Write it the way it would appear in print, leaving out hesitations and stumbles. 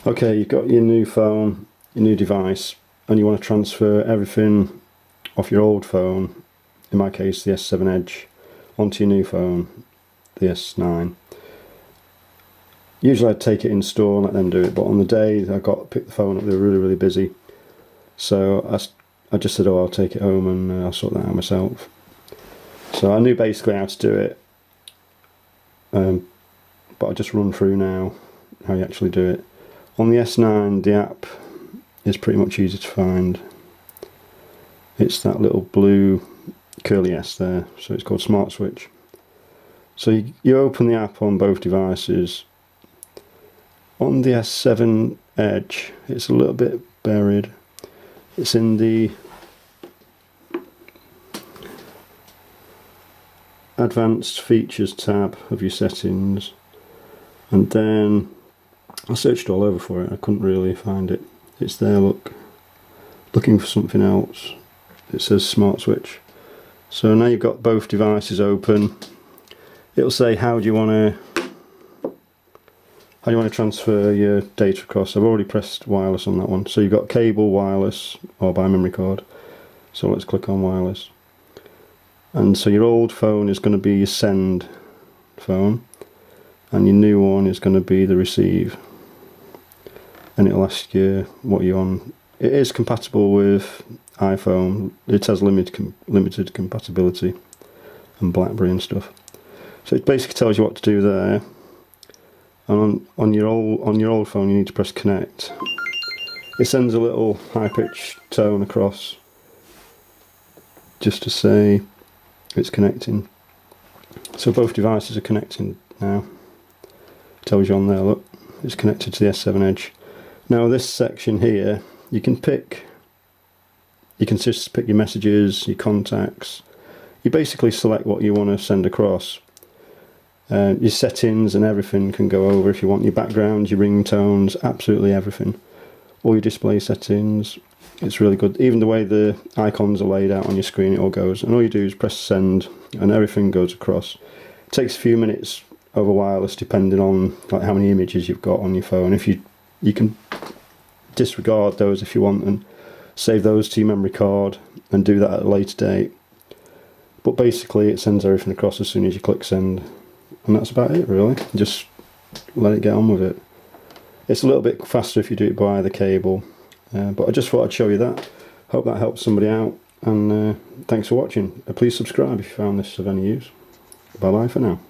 Okay, you've got your new phone, your new device, and you want to transfer everything off your old phone, in my case the S7 Edge, onto your new phone, the S9. Usually I'd take it in store and let them do it, but on the day I got to pick the phone up, they were really busy. So I just said, oh, I'll take it home and I'll sort that out myself. So I knew basically how to do it, but I'll just run through now how you actually do it. On the S9, the app is pretty much easy to find. It's that little blue curly S there, so it's called Smart Switch. So you open the app on both devices. On the S7 Edge, it's a little bit buried. It's in the Advanced Features tab of your settings, and then I searched all over for it, I couldn't really find it. It's there, look. Looking for something else. It says Smart Switch. So now you've got both devices open. It'll say how do you want to transfer your data across. I've already pressed wireless on that one. So you've got cable, wireless, or by memory card. So let's click on wireless. And so your old phone is going to be your send phone, and your new one is going to be the receive. And it'll ask you what you're on. It is compatible with iPhone. It has limited compatibility, and BlackBerry and stuff. So it basically tells you what to do there. And on your old phone, you need to press connect. It sends a little high-pitched tone across, just to say it's connecting. So both devices are connecting now. It tells you on there, look, it's connected to the S7 Edge. Now this section here, you can just pick your messages, your contacts. You basically select what you want to send across. Your settings and everything can go over if you want. Your background, your ringtones, absolutely everything. All your display settings. It's really good. Even the way the icons are laid out on your screen, it all goes. And all you do is press send and everything goes across. It takes a few minutes over wireless depending on like how many images you've got on your phone. If you can disregard those if you want and save those to your memory card and do that at a later date. But basically it sends everything across as soon as you click send. And that's about it really. Just let it get on with it. It's a little bit faster if you do it by the cable. But I just thought I'd show you that. Hope that helps somebody out. And thanks for watching. Please subscribe if you found this of any use. Bye bye for now.